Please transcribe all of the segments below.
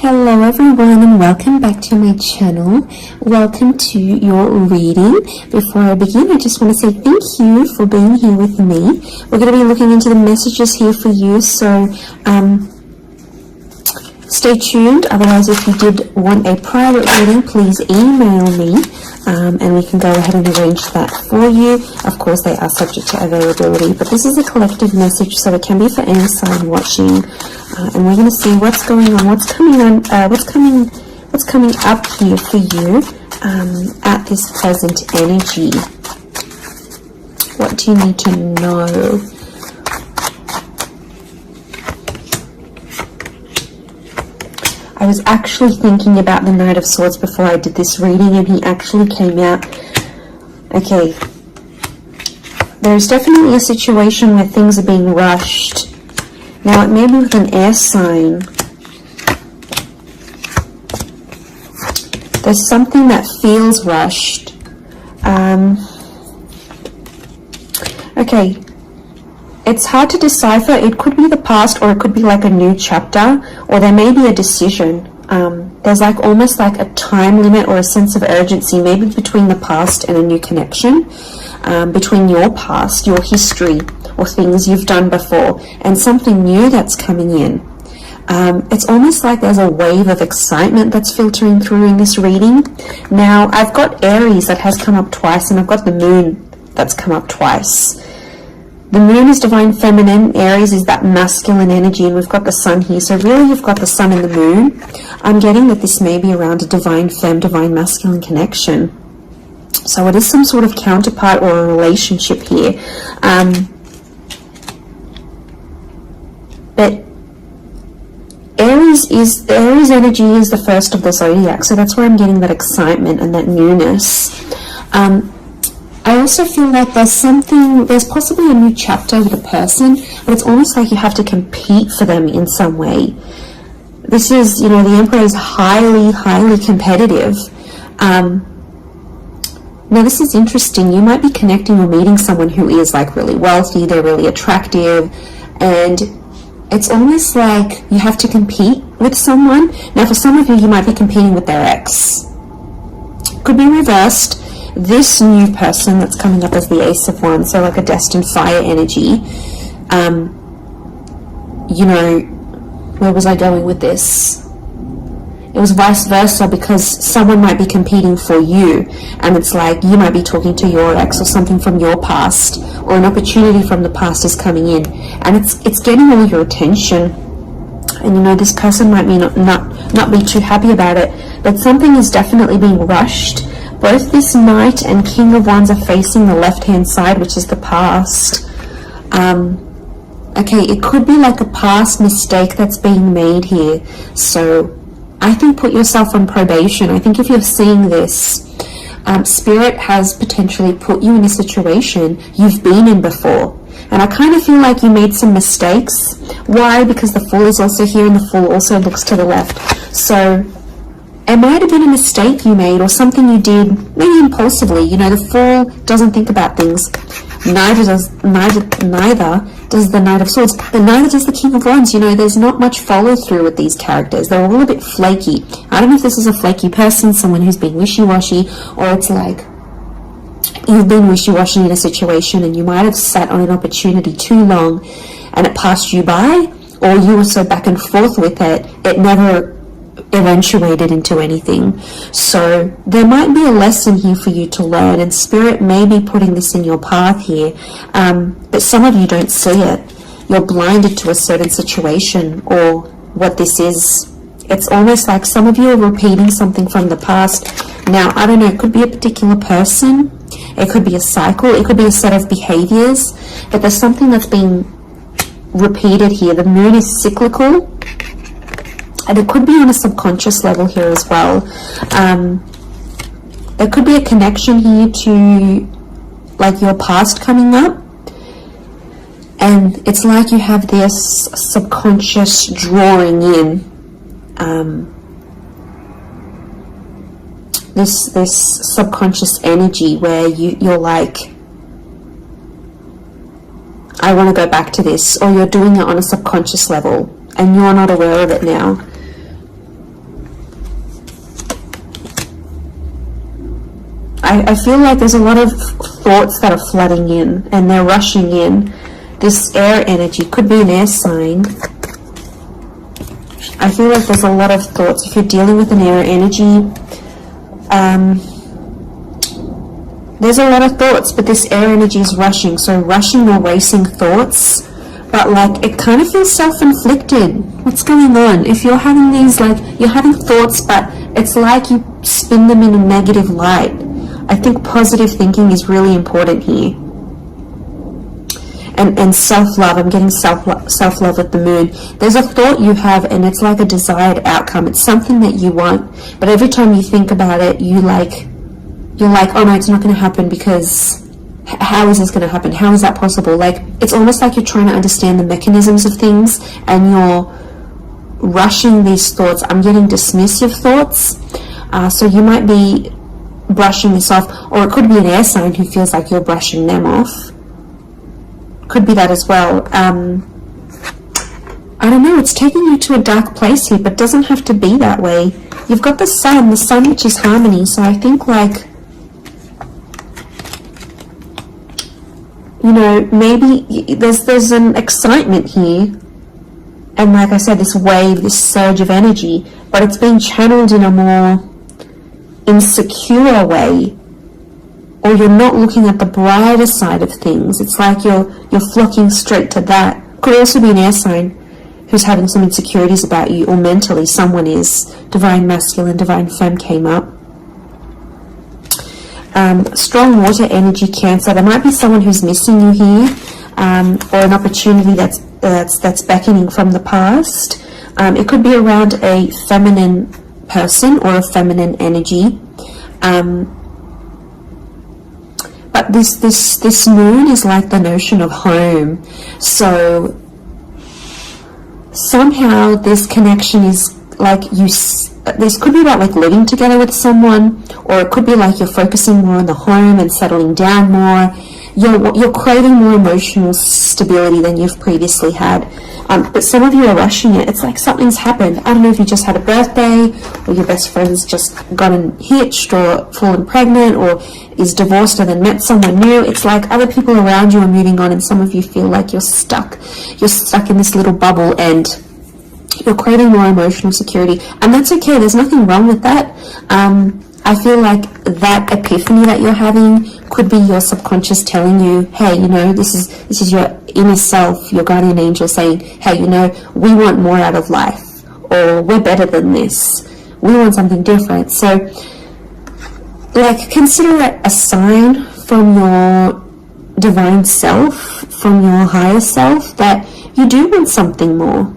Hello everyone and welcome back to my channel. Welcome to your reading. Before I begin, I just want to say thank you for being here with me. We're going to be looking into the messages here for you, so stay tuned. Otherwise, if you did want a private reading, please email me and we can go ahead and arrange that for you. Of course, they are subject to availability, but this is a collective message, so it can be for any sign watching. And we're going to see what's going on, what's coming up here for you at this present energy. What do you need to know? I was actually thinking about the Knight of Swords before I did this reading, and he actually came out. Okay, there's definitely a situation where things are being rushed. Now, it may be with an air sign. There's something that feels rushed. Okay, it's hard to decipher. It could be the past, or it could be like a new chapter, or there may be a decision. There's like almost like a time limit or a sense of urgency, maybe between the past and a new connection, between your past, your history, or things you've done before, and something new that's coming in. It's almost like there's a wave of excitement that's filtering through in this reading. Now, I've got Aries that has come up twice, and I've got the Moon that's come up twice. The Moon is divine feminine, Aries is that masculine energy, and we've got the Sun here. So really, you've got the Sun and the Moon. I'm getting that this may be around a divine femme, divine masculine connection. So it is some sort of counterpart or a relationship here. But Aries energy is the first of the zodiac, so that's where I'm getting that excitement and that newness. I also feel like there's possibly a new chapter with a person, but it's almost like you have to compete for them in some way. This is, the Emperor is highly, highly competitive. Now, this is interesting. You might be connecting or meeting someone who is like really wealthy, they're really attractive, and it's almost like you have to compete with someone. Now, for some of you, you might be competing with their ex. Could be reversed. This new person that's coming up as the Ace of Wands, so like a destined fire energy. Where was I going with this? It was vice versa, because someone might be competing for you, and it's like you might be talking to your ex or something from your past, or an opportunity from the past is coming in, and it's getting all your attention. And this person might be not be too happy about it, but something is definitely being rushed. Both this Knight and King of Wands are facing the left-hand side, which is the past. Okay, it could be like a past mistake that's being made here. So I think put yourself on probation. I think if you're seeing this, Spirit has potentially put you in a situation you've been in before. And I kind of feel like you made some mistakes. Why? Because the Fool is also here, and the Fool also looks to the left. So it might have been a mistake you made, or something you did, maybe impulsively. The Fool doesn't think about things. Neither does the Knight of Swords, but neither does the King of Wands. There's not much follow through with these characters. They're all a bit flaky. I don't know if this is a flaky person, someone who's being wishy-washy, or it's like you've been wishy-washy in a situation and you might have sat on an opportunity too long and it passed you by, or you were so back and forth with it, it never eventuated into anything. So there might be a lesson here for you to learn, and Spirit may be putting this in your path here, but some of you don't see it. You're blinded to a certain situation or what this is. It's almost like some of you are repeating something from the past. Now, I don't know, it could be a particular person, it could be a cycle, it could be a set of behaviors, but there's something that's being repeated here. The Moon is cyclical, and it could be on a subconscious level here as well. There could be a connection here to like your past coming up, and it's like you have this subconscious drawing in this subconscious energy where you're like, I want to go back to this, or you're doing it on a subconscious level and you're not aware of it now. I feel like there's a lot of thoughts that are flooding in and they're rushing in. This air energy could be an air sign. I feel like there's a lot of thoughts. If you're dealing with an air energy, there's a lot of thoughts, but this air energy is rushing. So rushing or racing thoughts, but like it kind of feels self-inflicted. What's going on? If you're having these, like, you're having thoughts, but it's like you spin them in a negative light. I think positive thinking is really important here. And self-love, I'm getting self-love with the moon. There's a thought you have and it's like a desired outcome. It's something that you want, but every time you think about it, you're like, oh no, it's not going to happen, because how is this going to happen? How is that possible? Like, it's almost like you're trying to understand the mechanisms of things and you're rushing these thoughts. I'm getting dismissive thoughts. So you might be brushing this off, or it could be an air sign who feels like you're brushing them off. Could be that as well. I don't know, it's taking you to a dark place here, but doesn't have to be that way. You've got the sun which is harmony, so I think, like, you know, maybe there's an excitement here, and like I said, this wave, this surge of energy, but it's being channeled in a more insecure way, or you're not looking at the brighter side of things. It's like you're flocking straight to that. Could also be an air sign who's having some insecurities about you, or mentally someone is. Divine masculine, divine femme came up. Strong water energy, Cancer. There might be someone who's missing you here, or an opportunity that's beckoning from the past. It could be around a feminine person or a feminine energy. But this moon is like the notion of home. So somehow this connection is like this could be about like living together with someone, or it could be like you're focusing more on the home and settling down more. You're craving more emotional stability than you've previously had. But some of you are rushing it. It's like something's happened. I don't know if you just had a birthday, or your best friend's just gotten hitched or fallen pregnant, or is divorced and then met someone new. It's like other people around you are moving on, and some of you feel like you're stuck. You're stuck in this little bubble, and you're craving more emotional security. And that's okay. There's nothing wrong with that. I feel like that epiphany that you're having could be your subconscious telling you, hey, you know, this is your inner self, your guardian angel saying, hey, you know, we want more out of life, or we're better than this. We want something different. So, like, consider it a sign from your divine self, from your higher self, that you do want something more.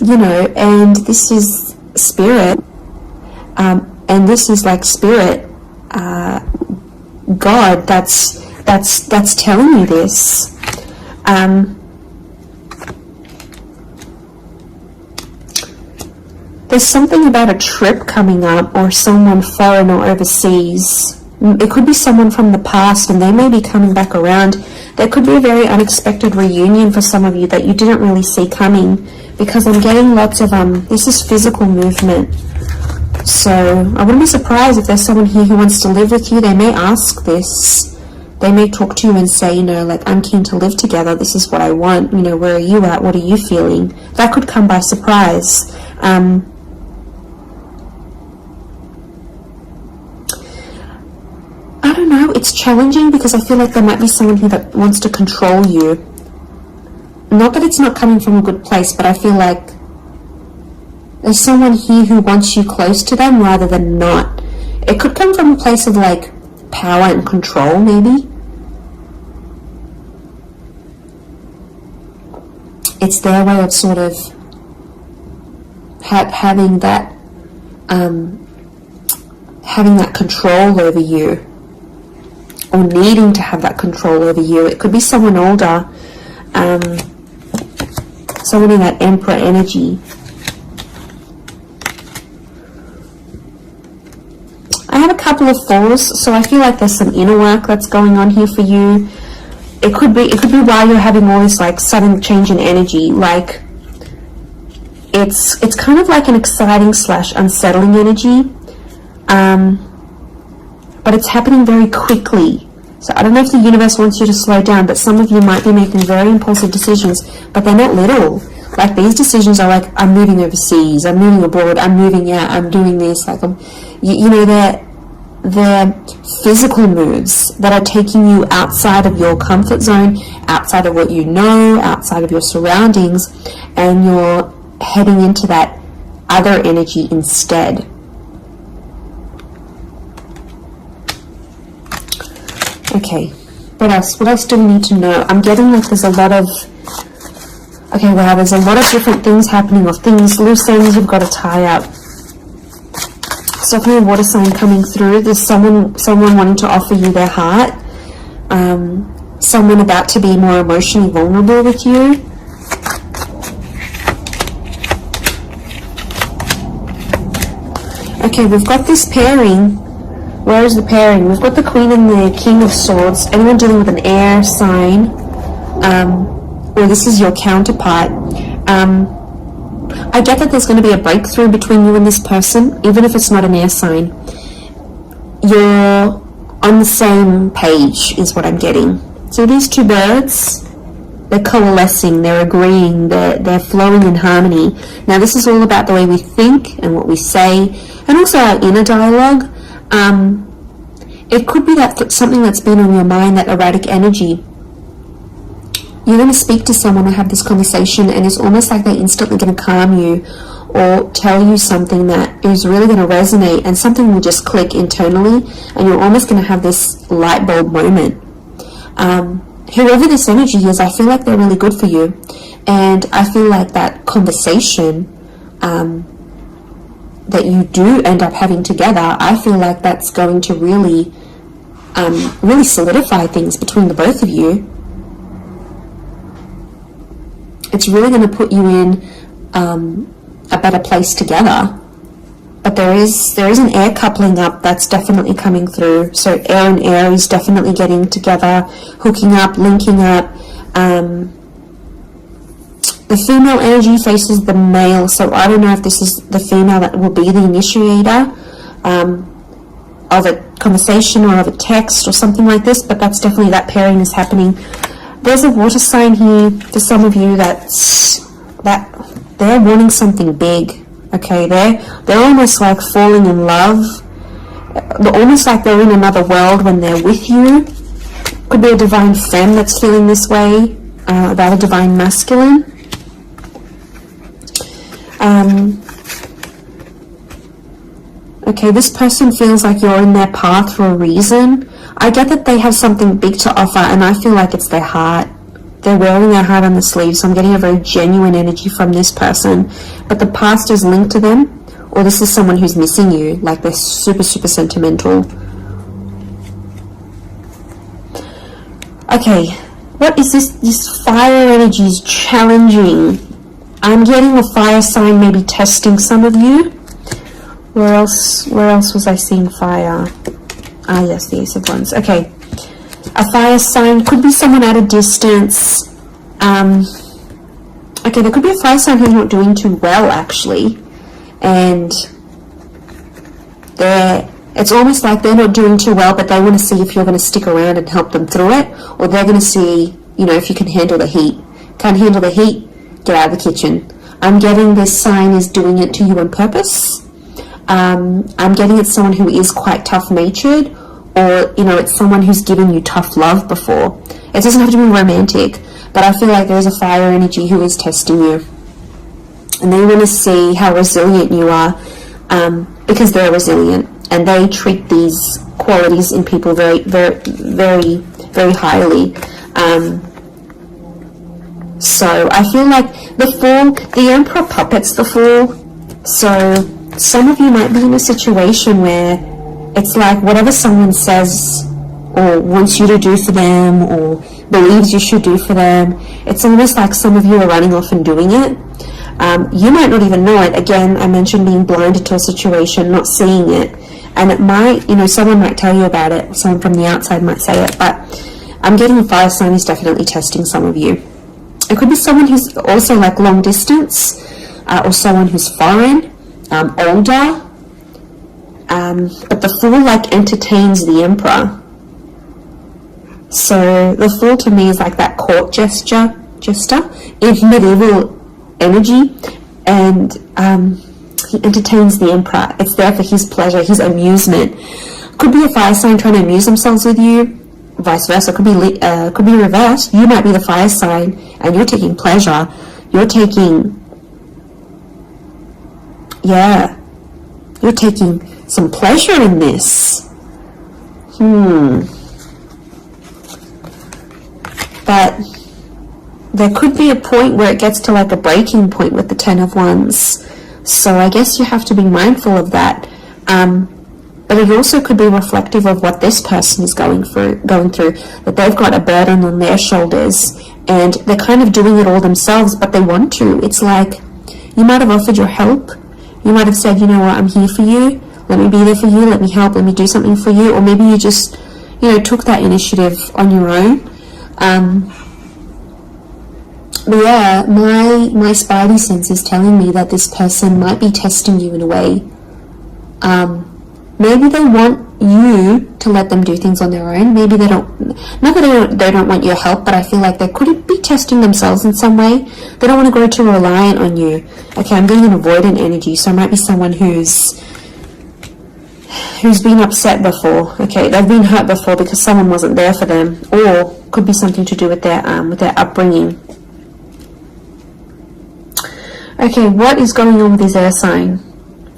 You know, and this is spirit, and this is like spirit, God, that's telling you this. There's something about a trip coming up, or someone foreign or overseas. It could be someone from the past, and they may be coming back around. There could be a very unexpected reunion for some of you that you didn't really see coming, because I'm getting lots of, this is physical movement. So I wouldn't be surprised if there's someone here who wants to live with you. They may ask this. They may talk to you and say, you know, like, I'm keen to live together. This is what I want. You know, where are you at? What are you feeling? That could come by surprise. I don't know. It's challenging because I feel like there might be someone here that wants to control you. Not that it's not coming from a good place, but I feel like there's someone here who wants you close to them rather than not. It could come from a place of like power and control, maybe. It's their way of sort of having that control over you, or needing to have that control over you. It could be someone older, someone in that Emperor energy. I have a couple of fours, so I feel like there's some inner work that's going on here for you. It could be why you're having all this like sudden change in energy. Like, it's kind of like an exciting / unsettling energy, but it's happening very quickly. So I don't know if the universe wants you to slow down, but some of you might be making very impulsive decisions, but they're not little. Like, these decisions are like, I'm moving overseas, I'm moving abroad, I'm moving out, I'm doing this. Like, you know, they're physical moves that are taking you outside of your comfort zone, outside of what you know, outside of your surroundings, and you're heading into that other energy instead. Okay, what else? What else do we need to know? I'm getting like there's a lot of, okay, wow, there's a lot of different things happening, or things, loose ends you've got to tie up. So definitely a water sign coming through. There's someone wanting to offer you their heart. Someone about to be more emotionally vulnerable with you. Okay, we've got this pairing. Where is the pairing? We've got the Queen and the King of Swords. Anyone dealing with an air sign, or this is your counterpart. I get that there's going to be a breakthrough between you and this person, even if it's not an air sign. You're on the same page, is what I'm getting. So these two birds, they're coalescing, they're agreeing, they're flowing in harmony. Now this is all about the way we think and what we say, and also our inner dialogue. It could be that something that's been on your mind, that erratic energy. You're going to speak to someone or have this conversation, and it's almost like they're instantly going to calm you or tell you something that is really going to resonate, and something will just click internally, and you're almost going to have this light bulb moment. Whoever this energy is, I feel like they're really good for you, and I feel like that conversation that you do end up having together, I feel like that's going to really solidify things between the both of you. It's really going to put you in a better place together. But there is an air coupling up that's definitely coming through. So air and Aries definitely getting together, hooking up, linking up. The female energy faces the male, so I don't know if this is the female that will be the initiator of a conversation or of a text or something like this, but that's definitely, that pairing is happening. There's a water sign here for some of you that they're wanting something big. Okay, they're almost like falling in love. They're almost like they're in another world when they're with you. Could be a divine femme that's feeling this way about a divine masculine. Okay, this person feels like you're in their path for a reason. I get that they have something big to offer, and I feel like it's their heart. They're wearing their heart on the sleeve, so I'm getting a very genuine energy from this person. But the past is linked to them, or this is someone who's missing you, like they're super, super sentimental. Okay, what is this? This fire energy is challenging. I'm getting a fire sign maybe testing some of you. Where else was I seeing fire? Ah, yes, the Ace of Wands. Okay. A fire sign could be someone at a distance. Okay, there could be a fire sign who's not doing too well, actually. And it's almost like they're not doing too well, but they want to see if you're going to stick around and help them through it, or they're going to see, you know, if you can handle the heat. Can't handle the heat? Get out of the kitchen. I'm getting this sign is doing it to you on purpose. I'm getting it's someone who is quite tough-natured, or, you know, it's someone who's given you tough love before. It doesn't have to be romantic, but I feel like there's a fire energy who is testing you. And they want to see how resilient you are, because they're resilient, and they treat these qualities in people very, very, very, very highly. So I feel like the Fool, the Emperor puppets the Fool. So some of you might be in a situation where it's like whatever someone says or wants you to do for them or believes you should do for them, it's almost like some of you are running off and doing it. You might not even know it. Again, I mentioned being blinded to a situation, not seeing it. And it might, you know, someone might tell you about it. Someone from the outside might say it. But I'm getting a fire sign is definitely testing some of you. It could be someone who's also like long distance. or someone who's foreign, older. But the Fool like entertains the Emperor. So the Fool to me is like that court jester in medieval energy, and he entertains the Emperor. It's there for his pleasure, his amusement. Could be a fire sign trying to amuse themselves with you, vice versa. Could be reversed. You might be the fire sign and you're taking pleasure. You're taking some pleasure in this. But there could be a point where it gets to like a breaking point with the Ten of Wands. So I guess you have to be mindful of that. But it also could be reflective of what this person is going through, that they've got a burden on their shoulders and they're kind of doing it all themselves, but they want to. It's like you might have offered your help. You might have said, you know what, I'm here for you. Let me be there for you. Let me help. Let me do something for you. Or maybe you just, took that initiative on your own. But yeah, my spidey sense is telling me that this person might be testing you in a way. Maybe they want you to let them do things on their own. Maybe they don't, not that they don't want your help, but I feel like they could be testing themselves in some way. They don't want to grow too reliant on you. Okay, I'm getting an avoidant energy, so it might be someone who's been upset before. Okay, they've been hurt before because someone wasn't there for them, or could be something to do with their upbringing. Okay, what is going on with this air sign?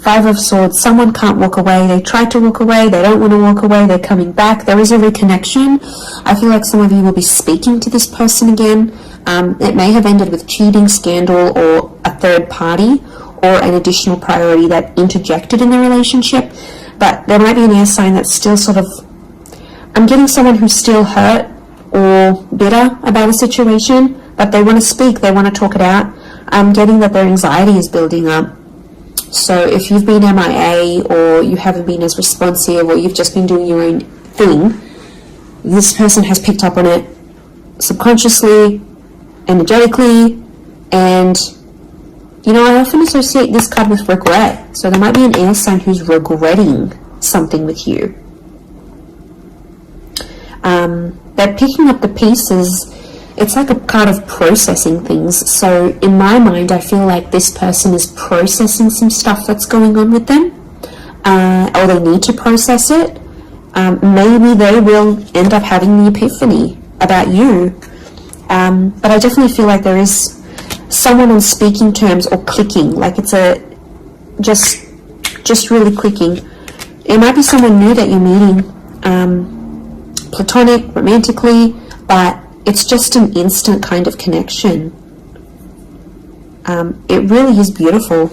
Five of Swords. Someone can't walk away. They tried to walk away. They don't want to walk away. They're coming back. There is a reconnection. I feel like some of you will be speaking to this person again. It may have ended with cheating, scandal, or a third party, or an additional priority that interjected in the relationship. But there might be an air sign that's still sort of, I'm getting someone who's still hurt or bitter about a situation, but they want to speak. They want to talk it out. I'm getting that their anxiety is building up. So if you've been MIA, or you haven't been as responsive, or you've just been doing your own thing, this person has picked up on it subconsciously, energetically, and I often associate this card with regret. So there might be an air sign who's regretting something with you. They're picking up the pieces. It's like a card of processing things. So in my mind, I feel like this person is processing some stuff that's going on with them, or they need to process it. Maybe they will end up having the epiphany about you. But I definitely feel like there is someone on speaking terms or clicking, like it's just really clicking. It might be someone new that you're meeting, platonic, romantically, but it's just an instant kind of connection. It really is beautiful.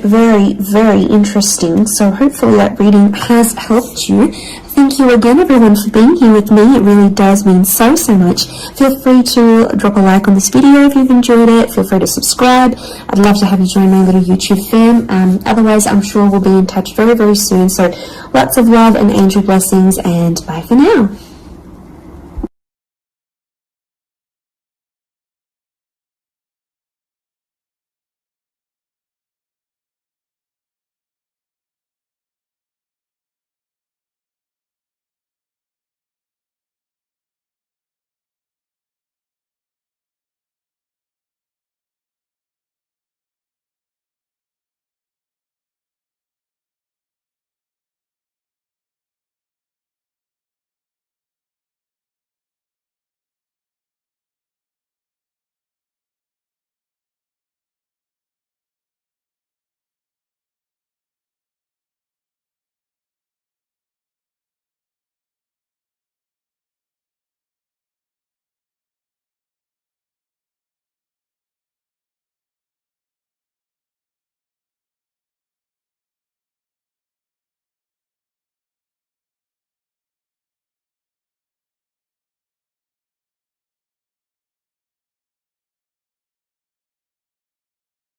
Very, very interesting. So hopefully that reading has helped you. Thank you again, everyone, for being here with me. It really does mean so much. Feel free to drop a like on this video if you've enjoyed it. Feel free to subscribe. I'd love to have you join my little YouTube fam. Otherwise, I'm sure we'll be in touch very, very soon. So lots of love and angel blessings, and bye for now.